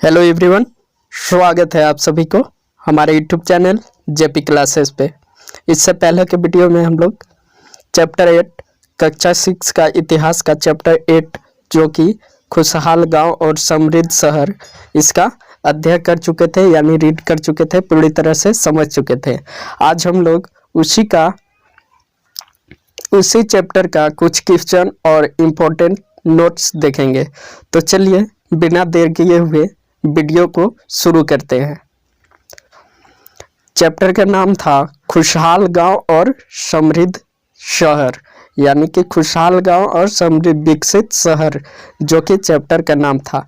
Hello everyone, स्वागत है आप सभी को हमारे यूट्यूब चैनल जेपी क्लासेस पे। इससे पहले के वीडियो में हम लोग चैप्टर 8 कक्षा 6 का इतिहास का चैप्टर 8 जो कि खुशहाल गांव और समृद्ध शहर, इसका अध्ययन कर चुके थे, यानी रीड कर चुके थे, पूरी तरह से समझ चुके थे। आज हम लोग उसी चैप्टर का कुछ क्वेश्चन और इम्पोर्टेंट नोट्स देखेंगे। तो चलिए बिना देर किए हुए वीडियो को शुरू करते हैं। चैप्टर का नाम था खुशहाल गांव और समृद्ध शहर, यानी कि खुशहाल गांव और समृद्ध विकसित शहर, जो कि चैप्टर का नाम था।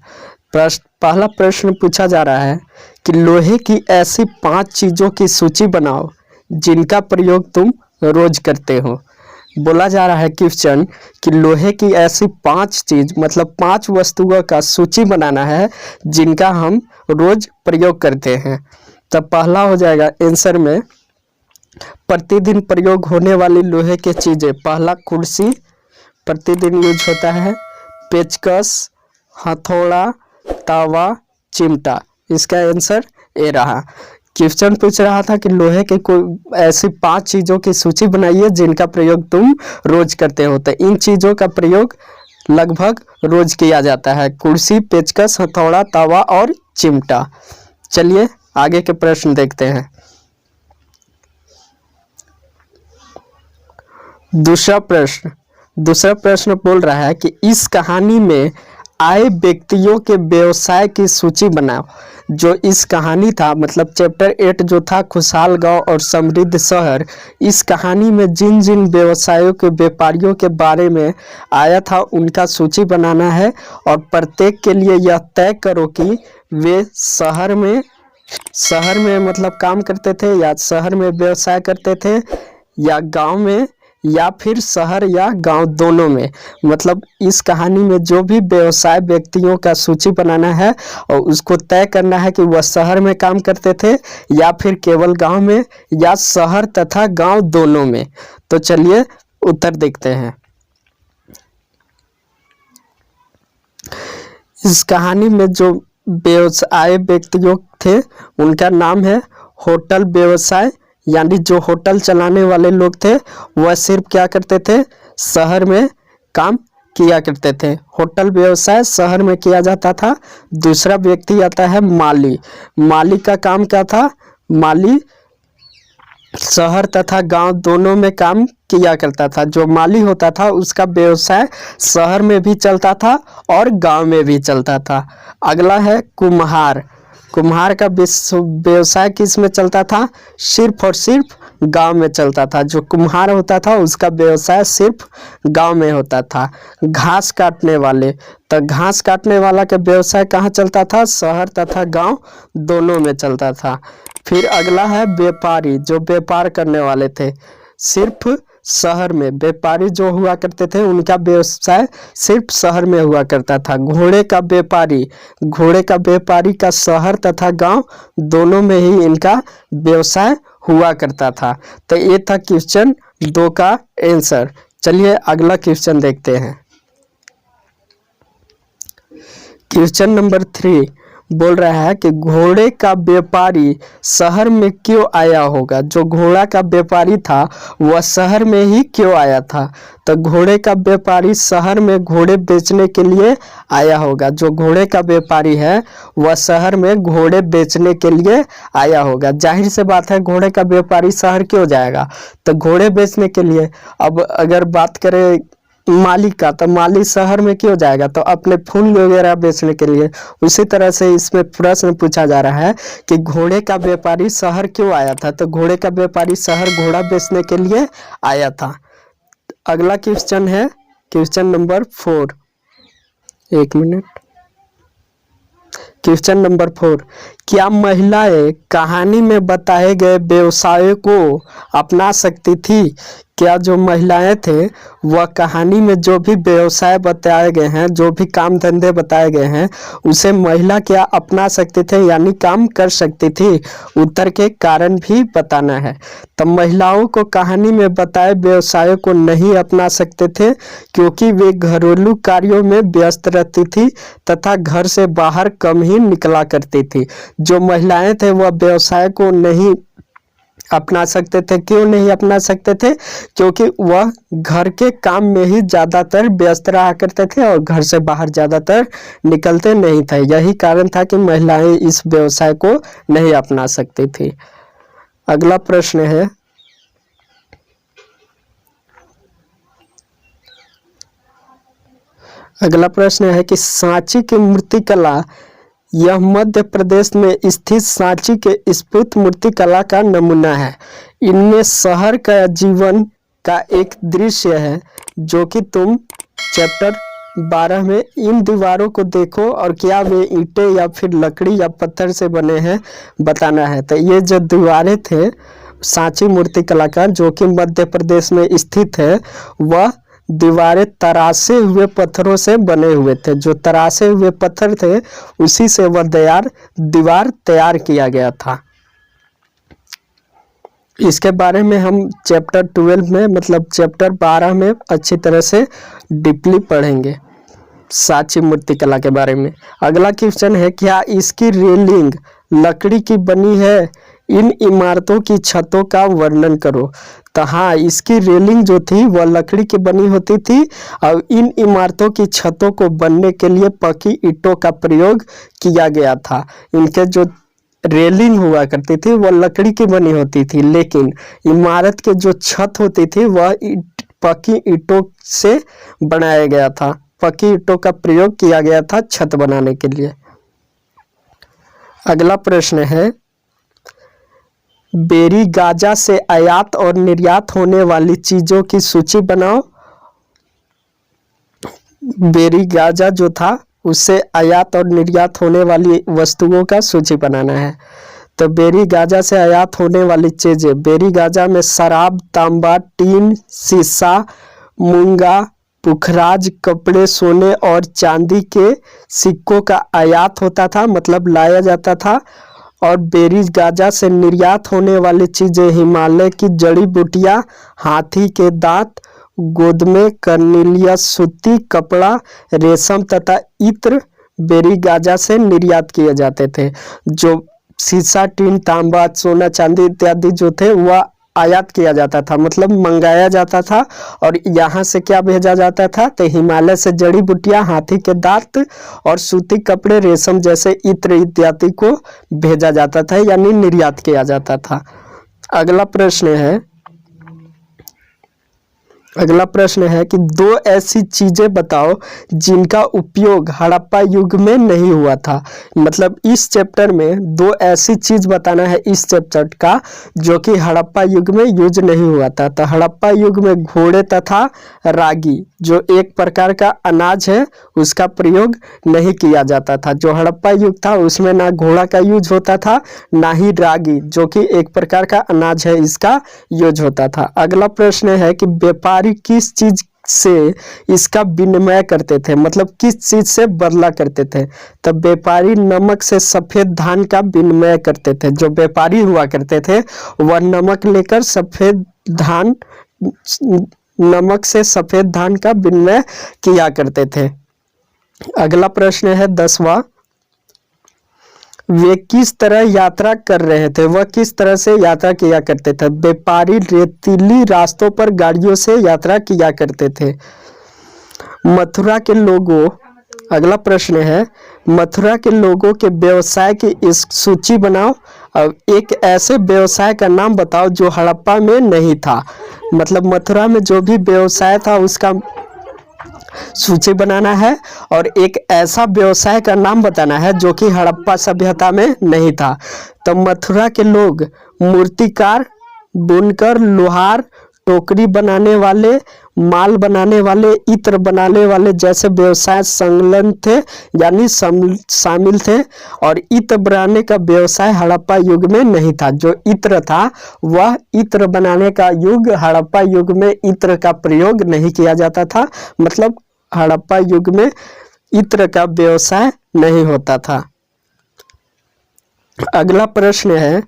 पहला प्रश्न पूछा जा रहा है कि लोहे की ऐसी 5 चीज़ों की सूची बनाओ जिनका प्रयोग तुम रोज करते हो। बोला जा रहा है क्वेश्चन कि लोहे की ऐसी 5 चीज मतलब 5 वस्तुओं का सूची बनाना है जिनका हम रोज प्रयोग करते हैं। तब पहला हो जाएगा आंसर में प्रतिदिन प्रयोग होने वाली लोहे की चीजें। पहला कुर्सी प्रतिदिन यूज होता है, पेचकस, हथौड़ा, तावा, चिमटा। इसका आंसर ए रहा। क्वेश्चन पूछ रहा था कि लोहे के कोई ऐसी 5 चीज़ों की सूची बनाइए जिनका प्रयोग तुम रोज करते हो। तो इन चीज़ों का प्रयोग लगभग रोज किया जाता है: कुर्सी, पेचकस, हथौड़ा, तावा और चिमटा। चलिए आगे के प्रश्न देखते हैं। दूसरा प्रश्न बोल रहा है कि इस कहानी में आए व्यक्तियों के व्यवसाय की सूची बनाओ। जो इस कहानी था, मतलब चैप्टर 8 जो था खुशहाल गांव और समृद्ध शहर, इस कहानी में जिन जिन व्यवसायों के व्यापारियों के बारे में आया था उनका सूची बनाना है। और प्रत्येक के लिए यह तय करो कि वे शहर में मतलब काम करते थे, या शहर में व्यवसाय करते थे, या गांव में, या फिर शहर या गांव दोनों में। मतलब इस कहानी में जो भी व्यवसाय व्यक्तियों का सूची बनाना है और उसको तय करना है कि वह शहर में काम करते थे या फिर केवल गांव में, या शहर तथा गांव दोनों में। तो चलिए उत्तर देखते हैं। इस कहानी में जो व्यवसाय व्यक्तियों थे उनका नाम है होटल व्यवसाय, यानी जो होटल चलाने वाले लोग थे वह सिर्फ क्या करते थे, शहर में काम किया करते थे। होटल व्यवसाय शहर में किया जाता था। दूसरा व्यक्ति आता है माली। माली का काम क्या था? माली शहर तथा गांव दोनों में काम किया करता था। जो माली होता था उसका व्यवसाय शहर में भी चलता था और गांव में भी चलता था। अगला है कुम्हार। कुम्हार का व्यवसाय किस में चलता था? सिर्फ और सिर्फ गांव में चलता था। जो कुम्हार होता था उसका व्यवसाय सिर्फ गांव में होता था। घास काटने वाले, तो घास काटने वाला का व्यवसाय कहाँ चलता था? शहर तथा गांव दोनों में चलता था। फिर अगला है व्यापारी। जो व्यापार करने वाले थे सिर्फ शहर में, व्यापारी जो हुआ करते थे उनका व्यवसाय सिर्फ शहर में हुआ करता था। घोड़े का व्यापारी का शहर तथा गांव दोनों में ही इनका व्यवसाय हुआ करता था। तो ये था क्वेश्चन 2 का आंसर। चलिए अगला क्वेश्चन देखते हैं। क्वेश्चन नंबर 3 बोल रहा है कि घोड़े का व्यापारी शहर में क्यों आया होगा। जो घोड़ा का व्यापारी था वह शहर में ही क्यों आया था? तो घोड़े का व्यापारी शहर में घोड़े बेचने के लिए आया होगा। जो घोड़े का व्यापारी है वह शहर में घोड़े बेचने के लिए आया होगा। जाहिर से बात है, घोड़े का व्यापारी शहर क्यों जाएगा? तो घोड़े बेचने के लिए। अब अगर बात करें माली का, तो माली शहर में क्यों जाएगा? तो अपने फूल वगैरह बेचने के लिए। उसी तरह से इसमें प्रश्न पूछा जा रहा है कि घोड़े का व्यापारी शहर क्यों आया था? तो घोड़े का व्यापारी शहर घोड़ा बेचने के लिए आया था। अगला क्वेश्चन है क्वेश्चन नंबर 4। एक मिनट। क्वेश्चन नंबर 4, क्या महिलाएं कहानी में बताए गए व्यवसायों को अपना सकती थी? क्या जो महिलाएं थे वह कहानी में जो भी व्यवसाय बताए गए हैं, जो भी काम धंधे बताए गए हैं, उसे महिला क्या अपना सकती थे यानी काम कर सकती थी? उत्तर के कारण भी बताना है। तो महिलाओं को कहानी में बताए व्यवसायों को नहीं अपना सकते थे क्योंकि वे घरेलू कार्यों में व्यस्त रहती थी तथा घर से बाहर कम ही निकला करती थी। जो महिलाएं थे वह व्यवसाय को नहीं अपना सकते थे। क्यों नहीं अपना सकते थे? क्योंकि वह घर के काम में ही ज़्यादातर व्यस्त रहा करते थे और घर से बाहर ज़्यादातर निकलते नहीं थे। यही कारण था कि महिलाएं इस व्यवसाय को नहीं अपना सकती थी। अगला प्रश्न है, कि सांची की मूर्तिकला यह मध्य प्रदेश में स्थित सांची के स्फूर्त मूर्तिकला का नमूना है। इनमें शहर का जीवन का एक दृश्य है जो कि तुम चैप्टर 12 में इन दीवारों को देखो और क्या वे ईंटें या फिर लकड़ी या पत्थर से बने हैं बताना है। तो ये जो दीवारें थे सांची मूर्तिकला का जो कि मध्य प्रदेश में स्थित है, वह दीवारें तरासे हुए पत्थरों से बने हुए थे। जो तरासे हुए पत्थर थे उसी से वह दीवार तैयार किया गया था। इसके बारे में हम चैप्टर 12 में मतलब चैप्टर 12 में अच्छी तरह से डीपली पढ़ेंगे सांची मूर्तिकला के बारे में। अगला क्वेश्चन है, क्या इसकी रेलिंग लकड़ी की बनी है? इन इमारतों की छतों का वर्णन करो। तो हाँ, इसकी रेलिंग जो थी वह लकड़ी की बनी होती थी और इन इमारतों की छतों को बनने के लिए पक्की ईंटों का प्रयोग किया गया था। इनके जो रेलिंग हुआ करती थी वह लकड़ी की बनी होती थी, लेकिन इमारत के जो छत होती थी वह पक्की ईंटों से बनाया गया था। पक्की ईंटों का प्रयोग किया गया था छत बनाने के लिए। अगला प्रश्न है, बेरी गाजा से आयात और निर्यात होने वाली चीजों की सूची बनाओ। बेरी गाजा जो था उससे आयात और निर्यात होने वाली वस्तुओं का सूची बनाना है। तो बेरी गाजा से आयात होने वाली चीजें, बेरी गाजा में शराब, तांबा, टीन, शीशा, मूंगा, पुखराज, कपड़े, सोने और चांदी के सिक्कों का आयात होता था, मतलब लाया जाता था। और बेरी गाजा से निर्यात होने वाली चीजें हिमालय की जड़ी बूटियां, हाथी के दांत, गोदमे, कर्नीलियस, सूती कपड़ा, रेशम तथा इत्र बेरी गाजा से निर्यात किए जाते थे। जो शीशा, टीन, तांबा, सोना, चांदी इत्यादि जो थे वह आयात किया जाता था, मतलब मंगाया जाता था और यहाँ से क्या भेजा जाता था? तो हिमालय से जड़ी बूटियां, हाथी के दांत और सूती कपड़े, रेशम जैसे इत्र इत्यादि को भेजा जाता था यानी निर्यात किया जाता था। अगला प्रश्न है कि दो ऐसी चीजें बताओ जिनका उपयोग हड़प्पा युग में नहीं हुआ था। मतलब इस चैप्टर में दो ऐसी चीज बताना है इस चैप्टर का जो कि हड़प्पा युग में यूज नहीं हुआ था। तो हड़प्पा युग में घोड़े तथा रागी जो एक प्रकार का अनाज है उसका प्रयोग नहीं किया जाता था। जो हड़प्पा युग था उसमें ना घोड़ा का यूज होता था ना ही रागी जो कि एक प्रकार का अनाज है इसका यूज होता था। अगला प्रश्न है कि व्यापारी किस चीज से इसका विनिमय करते थे, मतलब किस चीज से बदला करते थे? तो व्यापारी नमक से सफेद धान का विनिमय करते थे। जो व्यापारी हुआ करते थे वह नमक लेकर नमक से सफेद धान का विनिमय किया करते थे। अगला प्रश्न है 10वां, वे किस तरह यात्रा कर रहे थे? वह किस तरह से यात्रा किया करते थे? व्यापारी रेतीली रास्तों पर गाड़ियों से यात्रा किया करते थे। मथुरा के लोगों, अगला प्रश्न है, मथुरा के लोगों के व्यवसाय की इस सूची बनाओ और एक ऐसे व्यवसाय का नाम बताओ जो हड़प्पा में नहीं था। मतलब मथुरा में जो भी व्यवसाय था उसका सूची बनाना है और एक ऐसा व्यवसाय का नाम बताना है जो कि हड़प्पा सभ्यता में नहीं था। तो मथुरा के लोग मूर्तिकार, बुनकर, लोहार, टोकरी बनाने वाले, माल बनाने वाले, इत्र बनाने वाले जैसे व्यवसाय संलग्न थे यानी शामिल थे। और इत्र बनाने का व्यवसाय हड़प्पा युग में नहीं था। जो इत्र था वह इत्र बनाने का युग, हड़प्पा युग में इत्र का प्रयोग नहीं किया जाता था, मतलब हड़प्पा युग में इत्र का व्यवसाय नहीं होता था। अगला प्रश्न है,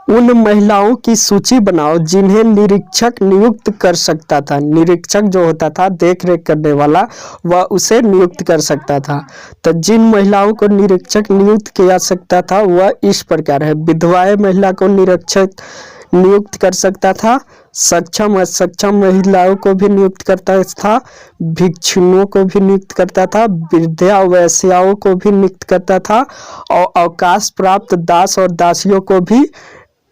उन महिलाओं की सूची बनाओ जिन्हें निरीक्षक नियुक्त कर सकता था। निरीक्षक जो होता था देख रेख करने वाला, वह उसे नियुक्त कर सकता था। तो जिन महिलाओं को निरीक्षक नियुक्त किया सकता था वह इस प्रकार है। विधवाएं महिला को निरीक्षक नियुक्त कर सकता था, सक्षम असक्षम महिलाओं को भी नियुक्त करता था, भिक्षुओं को भी नियुक्त करता था, वृद्धा वैश्याओं को भी नियुक्त करता था, और अवकाश प्राप्त दास और दासियों को भी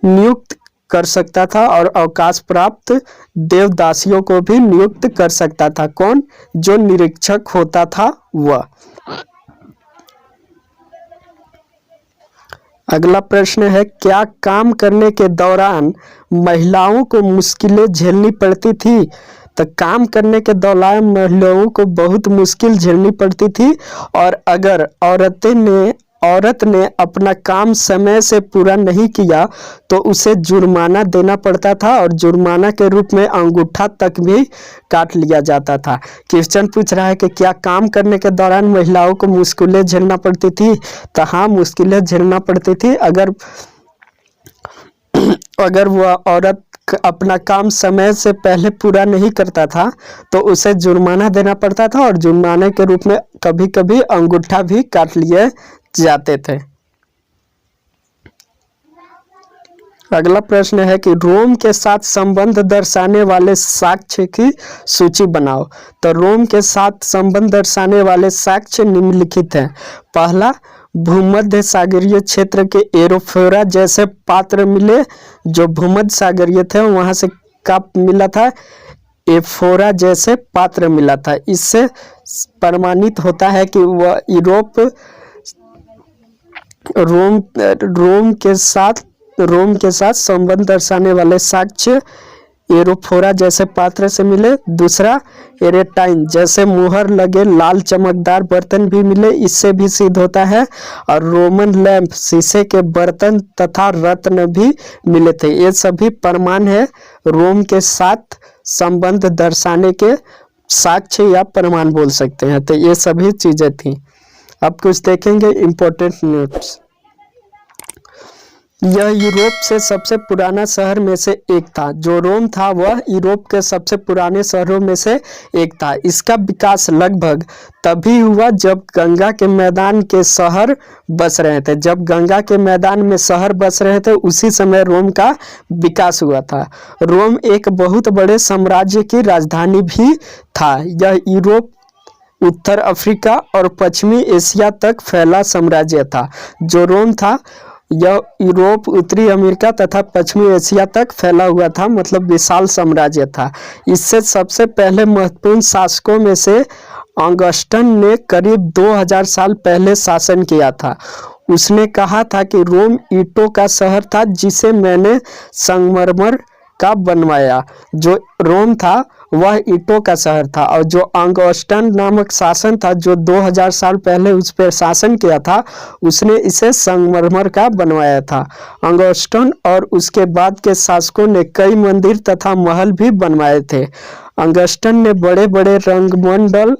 नियुक्त कर सकता था, और अवकाश प्राप्त देवदासियों को भी नियुक्त कर सकता था। कौन? जो निरीक्षक होता था वह। अगला प्रश्न है, क्या काम करने के दौरान महिलाओं को मुश्किलें झेलनी पड़ती थी? तो काम करने के दौरान महिलाओं को बहुत मुश्किल झेलनी पड़ती थी, और अगर औरत ने अपना काम समय से पूरा नहीं किया तो उसे जुर्माना देना पड़ता था, और जुर्माना के रूप में अंगूठा तक भी काट लिया जाता था। क्वेश्चन पूछ रहा है कि क्या काम करने के दौरान महिलाओं को मुश्किलें झेलना पड़ती थी? तो हाँ, मुश्किलें झेलना पड़ती थी। अगर वह औरत अपना काम समय से पहले पूरा नहीं करता था तो उसे जुर्माना देना पड़ता था, और जुर्माने के रूप में कभी कभी अंगूठा भी काट लिए जाते थे। अगला प्रश्न है कि रोम के साथ संबंध दर्शाने वाले साक्ष्य की सूची बनाओ। तो रोम के साथ संबंध दर्शाने वाले साक्ष्य निम्नलिखित हैं। पहला, भूमध्य सागरीय क्षेत्र के एरोफोरा जैसे पात्र मिले। जो भूमध्य सागरीय थे वहां से कप मिला था, एफोरा जैसे पात्र मिला था। इससे प्रमाणित होता है कि वह रोम के साथ संबंध दर्शाने वाले साक्ष्य एरोफोरा जैसे पात्र से मिले। दूसरा, एरेटाइन जैसे मुहर लगे लाल चमकदार बर्तन भी मिले, इससे भी सिद्ध होता है। और रोमन लैंप शीशे के बर्तन तथा रत्न भी मिले थे। ये सभी प्रमाण है रोम के साथ संबंध दर्शाने के, साक्ष्य या प्रमाण बोल सकते हैं। तो ये सभी चीजें थी। अब कुछ देखेंगे इम्पोर्टेंट नोट्स। यह यूरोप से सबसे पुराना शहर में से एक था। जो रोम था वह यूरोप के सबसे पुराने शहरों में से एक था। इसका विकास लगभग तभी हुआ जब गंगा के मैदान के शहर बस रहे थे। जब गंगा के मैदान में शहर बस रहे थे उसी समय रोम का विकास हुआ था। रोम एक बहुत बड़े साम्राज्य की राजधानी भी था। यह यूरोप, उत्तर अफ्रीका और पश्चिमी एशिया तक फैला साम्राज्य था। जो रोम था यह यूरोप, उत्तरी अमेरिका तथा पश्चिमी एशिया तक फैला हुआ था, मतलब विशाल साम्राज्य था। इससे सबसे पहले महत्वपूर्ण शासकों में से ऑगस्टस ने करीब 2000 साल पहले शासन किया था। उसने कहा था कि रोम ईंटों का शहर था जिसे मैंने संगमरमर का बनवाया। जो रोम था वह ईंटों का शहर था, और जो ऑगस्टस नामक शासन था जो 2000 साल पहले उस पर शासन किया था, उसने इसे संगमरमर का बनवाया था। ऑगस्टस और उसके बाद के शासकों ने कई मंदिर तथा महल भी बनवाए थे। ऑगस्टस ने बड़े बड़े रंगमंडल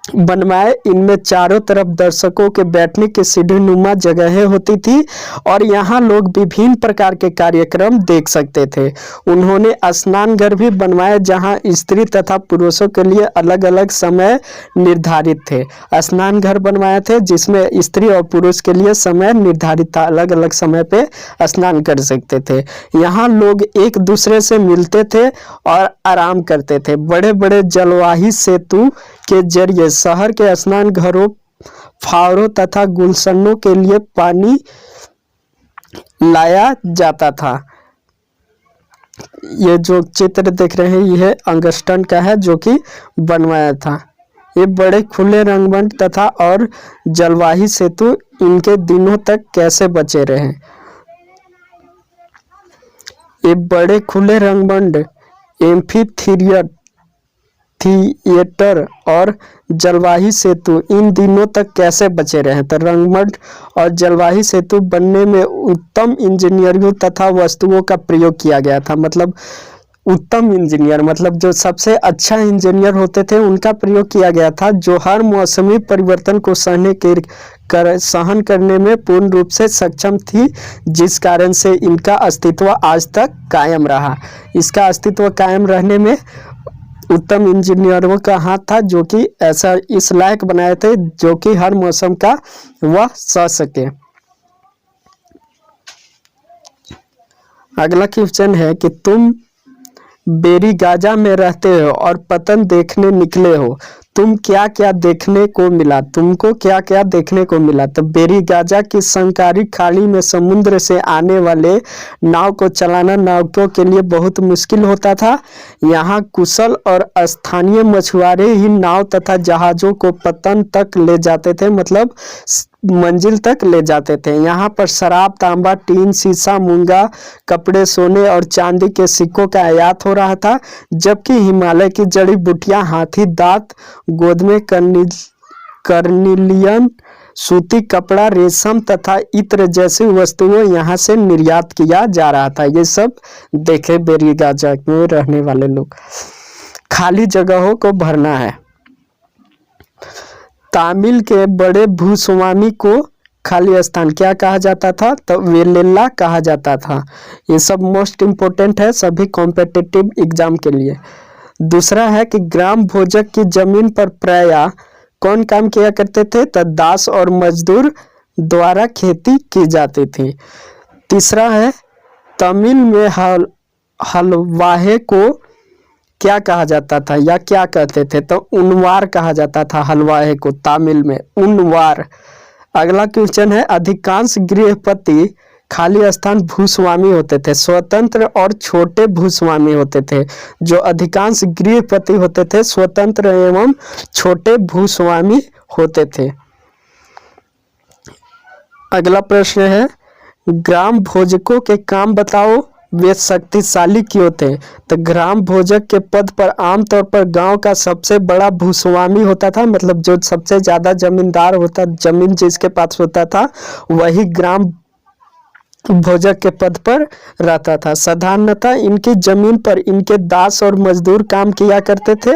बनवाए। इनमें चारों तरफ दर्शकों के बैठने की सीढ़ीनुमा जगहें होती थी, और यहाँ लोग विभिन्न प्रकार के कार्यक्रम देख सकते थे। उन्होंने स्नान घर भी बनवाए जहाँ स्त्री तथा पुरुषों के लिए अलग अलग समय निर्धारित थे। स्नान घर बनवाए थे जिसमें स्त्री और पुरुष के लिए समय निर्धारित था, अलग अलग समय पे स्नान कर सकते थे। यहाँ लोग एक दूसरे से मिलते थे और आराम करते थे। बड़े बड़े जलवाही सेतु के जरिए शहर के स्नान घरों, फावड़ों तथा गुलशनों के लिए पानी लाया जाता था। ये जो चित्र देख रहे हैं यह ऑगस्टस का है जो कि बनवाया था। ये बड़े खुले रंगमंच तथा और जलवाही सेतु इनके दिनों तक कैसे बचे रहे। एक बड़े खुले रंगमंच, एम्फी थिएटर और जलवायु सेतु इन दिनों तक कैसे बचे रहे? तो रंगमंच और जलवायु सेतु बनने में उत्तम इंजीनियरिंग तथा वस्तुओं का प्रयोग किया गया था। मतलब उत्तम इंजीनियर मतलब जो सबसे अच्छा इंजीनियर होते थे उनका प्रयोग किया गया था, जो हर मौसमी परिवर्तन को सहन करने में पूर्ण रूप से सक्षम थी, जिस कारण से इनका अस्तित्व आज तक कायम रहा। इसका अस्तित्व कायम रहने में उत्तम इंजीनियरों का हाथ था, जो कि ऐसा इस लायक बनाए थे जो कि हर मौसम का वह सह सके। अगला क्वेश्चन है कि तुम बेरीगाजा में रहते हो और पतन देखने निकले हो, तुम क्या क्या देखने को मिला? तुमको क्या क्या देखने को मिला? तो बेरीगाजा की संकारी खाड़ी में समुद्र से आने वाले नाव को चलाना नाविकों के लिए बहुत मुश्किल होता था। यहाँ कुशल और स्थानीय मछुआरे ही नाव तथा जहाज़ों को पतन तक ले जाते थे, मतलब मंजिल तक ले जाते थे। यहाँ पर शराब, तांबा, टीन, शीशा, मूंगा, कपड़े, सोने और चांदी के सिक्कों का आयात हो रहा था, जबकि हिमालय की जड़ी बूटियां, हाथी दांत, गोदमे, कर्निलियन, सूती कपड़ा, रेशम तथा इत्र जैसी वस्तुओं यहाँ से निर्यात किया जा रहा था। ये सब देखे बेरीगाजा में रहने वाले लोग। खाली जगहों को भरना है। तामिल के बड़े भूस्वामी को खाली स्थान क्या कहा जाता था? तो वेलेला कहा जाता था। ये सब मोस्ट इम्पोर्टेंट है सभी कॉम्पिटिटिव एग्जाम के लिए। दूसरा है कि ग्राम भोजक की जमीन पर प्रायः कौन काम किया करते थे? तो दास और मजदूर द्वारा खेती की जाती थी। तीसरा है तमिल में हलवाहे को क्या कहा जाता था या क्या कहते थे? तो उनवार कहा जाता था हलवाहे को, तमिल में उनवार। अगला क्वेश्चन है अधिकांश गृहपति खाली स्थान भूस्वामी होते थे, स्वतंत्र और छोटे भूस्वामी होते थे। जो अधिकांश गृहपति होते थे स्वतंत्र एवं छोटे भूस्वामी होते थे। अगला प्रश्न है ग्राम भोजकों के काम बताओ, वे शक्तिशाली क्यों थे? तो ग्राम भोजक के पद पर आमतौर पर गांव का सबसे बड़ा भूस्वामी होता था, मतलब जो सबसे ज्यादा जमींदार होता, जमीन जिसके पास होता था वही ग्राम भोजक के पद पर रहता था। साधारणतः इनकी जमीन पर इनके दास और मजदूर काम किया करते थे।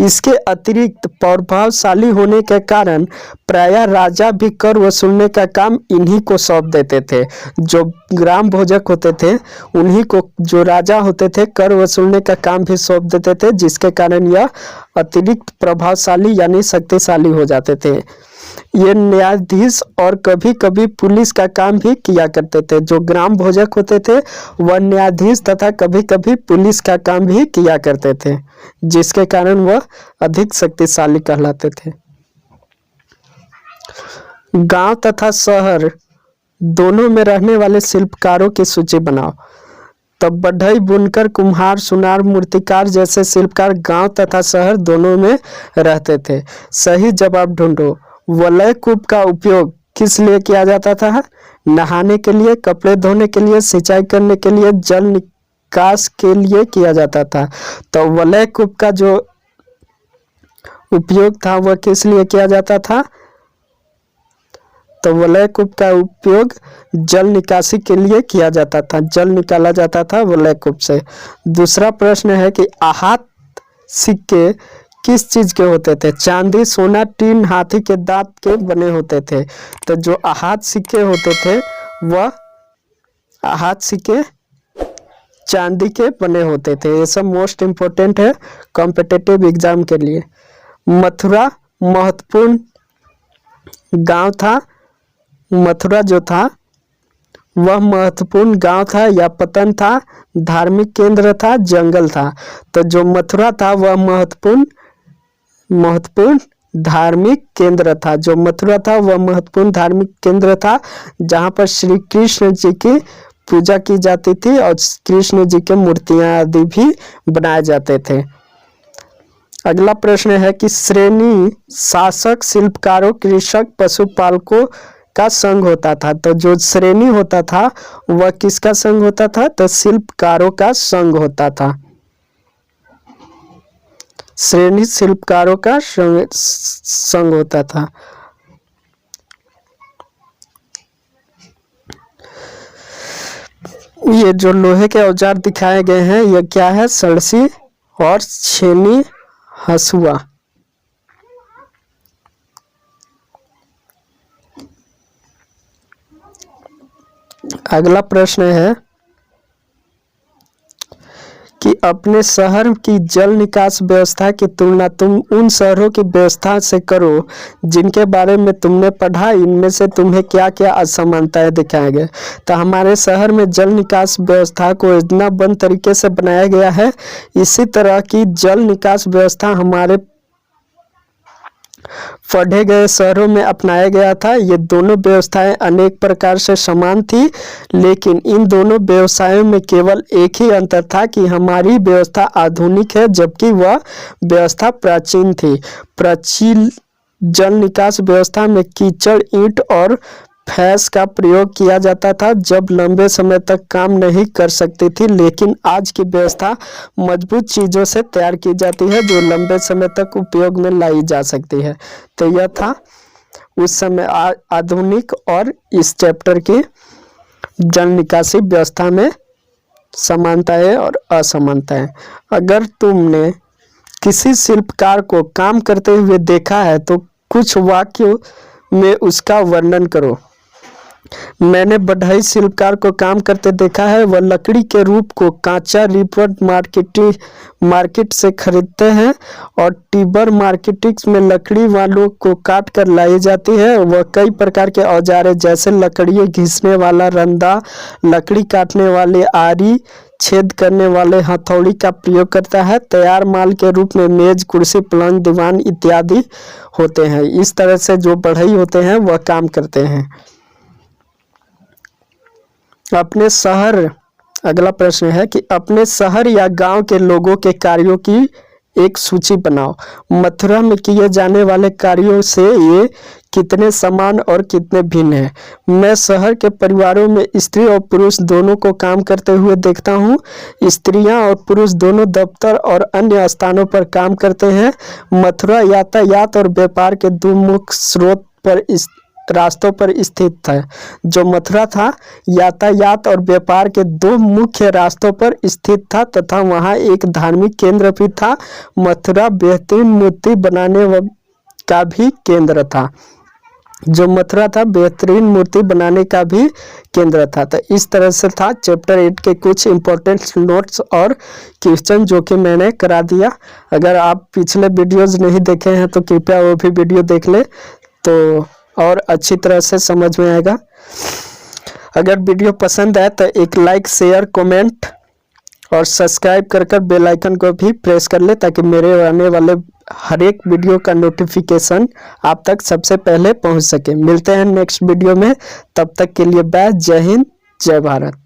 इसके अतिरिक्त प्रभावशाली होने के कारण प्रायः राजा भी कर वसूलने का काम इन्हीं को सौंप देते थे। जो ग्राम भोजक होते थे उन्हीं को, जो राजा होते थे, कर वसूलने का काम भी सौंप देते थे, जिसके कारण यह अतिरिक्त प्रभावशाली यानी शक्तिशाली हो जाते थे। ये न्यायाधीश और कभी कभी पुलिस का काम भी किया करते थे। जो ग्राम भोजक होते थे वह न्यायाधीश तथा कभी कभी पुलिस का काम भी किया करते थे, जिसके कारण वह अधिक शक्तिशाली कहलाते थे। गांव तथा शहर दोनों में रहने वाले शिल्पकारों की सूची बनाओ। तब बढ़ई, बुनकर, कुम्हार, सुनार, मूर्तिकार जैसे शिल्पकार गांव तथा शहर दोनों में रहते थे। सही जवाब ढूंढो। वलय कूप का उपयोग किस लिए किया जाता था? नहाने के लिए, कपड़े धोने के लिए, सिंचाई करने के लिए, जल निकास के लिए किया जाता था। तो वलय कूप का जो उपयोग था वह किस लिए किया जाता था? तो वलय कूप का उपयोग जल निकासी के लिए किया जाता था, जल निकाला जाता था वलय कूप से। दूसरा प्रश्न है कि आहत सिक्के किस चीज के होते थे? चांदी, सोना, टीन, हाथी के दांत के बने होते थे। तो जो आहत सिक्के होते थे वह आहत सिक्के चांदी के बने होते थे। ये सब मोस्ट इम्पोर्टेंट है कॉम्पिटिटिव एग्जाम के लिए। मथुरा महत्वपूर्ण गांव था। मथुरा जो था वह महत्वपूर्ण गांव था या पतन था, धार्मिक केंद्र था, जंगल था? तो जो मथुरा था वह महत्वपूर्ण धार्मिक केंद्र था। जो मथुरा था वह महत्वपूर्ण धार्मिक केंद्र था, जहाँ पर श्री कृष्ण जी की पूजा की जाती थी और कृष्ण जी के मूर्तियां आदि भी बनाए जाते थे। अगला प्रश्न है कि श्रेणी शासक, शिल्पकारों, कृषक, पशुपालकों का संघ होता था। तो जो श्रेणी होता था वह किसका संघ होता था? तो शिल्पकारों का संघ होता था। श्रेणी शिल्पकारों का संघ होता था। ये जो लोहे के औजार दिखाए गए हैं ये क्या है? सड़सी और छेनी हसुआ। अगला प्रश्न है कि अपने शहर की जल निकास व्यवस्था की तुलना तुम उन शहरों की व्यवस्था से करो जिनके बारे में तुमने पढ़ा, इनमें से तुम्हें क्या क्या असमानताएं दिखाई गए। तो हमारे शहर में जल निकास व्यवस्था को योजनाबद्ध तरीके से बनाया गया है। इसी तरह की जल निकास व्यवस्था हमारे पढ़े गए शहरों में अपनाया गया था। ये दोनों व्यवस्थाएं अनेक प्रकार से समान थी, लेकिन इन दोनों व्यवसायों में केवल एक ही अंतर था कि हमारी व्यवस्था आधुनिक है जबकि वह व्यवस्था प्राचीन थी। प्राचीन जल निकास व्यवस्था में कीचड़, ईंट और फैस का प्रयोग किया जाता था जब लंबे समय तक काम नहीं कर सकती थी, लेकिन आज की व्यवस्था मजबूत चीज़ों से तैयार की जाती है जो लंबे समय तक उपयोग में लाई जा सकती है। तो यह था उस समय आधुनिक और इस चैप्टर की जल निकासी व्यवस्था में समानताएं और असमानताएं। अगर तुमने किसी शिल्पकार को काम करते हुए देखा है तो कुछ वाक्यों में उसका वर्णन करो। मैंने बढ़ई शिल्पकार को काम करते देखा है। वह लकड़ी के रूप को कांचा रिपर मार्केट से खरीदते हैं और टिबर मार्केटिंग में लकड़ी वालों को काट कर लाई जाती है। वह कई प्रकार के औजारें जैसे लकड़ी घिसने वाला रंदा, लकड़ी काटने वाले आरी, छेद करने वाले हथौड़ी का प्रयोग करता है। तैयार माल के रूप में मेज, कुर्सी, पलंग, दीवान इत्यादि होते हैं। इस तरह से जो बढ़ई होते हैं वह काम करते हैं। अपने शहर, अगला प्रश्न है कि अपने शहर या गांव के लोगों के कार्यों की एक सूची बनाओ। मथुरा में किए जाने वाले कार्यों से ये कितने समान और कितने भिन्न हैं? मैं शहर के परिवारों में स्त्री और पुरुष दोनों को काम करते हुए देखता हूँ। स्त्रियां और पुरुष दोनों दफ्तर और अन्य स्थानों पर काम करते हैं। मथुरा यातायात और व्यापार के दो मुख्य स्रोत पर रास्तों पर स्थित था। जो मथुरा था यातायात और व्यापार के दो मुख्य रास्तों पर स्थित था तथा वहाँ एक धार्मिक केंद्र भी था। मथुरा बेहतरीन मूर्ति बनाने का भी केंद्र था। जो मथुरा था बेहतरीन मूर्ति बनाने का भी केंद्र था। तो इस तरह से था चैप्टर 8 के कुछ इंपॉर्टेंट नोट्स और क्वेश्चन जो कि मैंने करा दिया। अगर आप पिछले वीडियोस नहीं देखे हैं तो कृपया वो भी वीडियो देख ले तो और अच्छी तरह से समझ में आएगा। अगर वीडियो पसंद आए तो एक लाइक, शेयर, कमेंट और सब्सक्राइब कर बेल आइकन को भी प्रेस कर ले ताकि मेरे आने वाले हर एक वीडियो का नोटिफिकेशन आप तक सबसे पहले पहुंच सके। मिलते हैं नेक्स्ट वीडियो में, तब तक के लिए बाय। जय हिंद, जय भारत।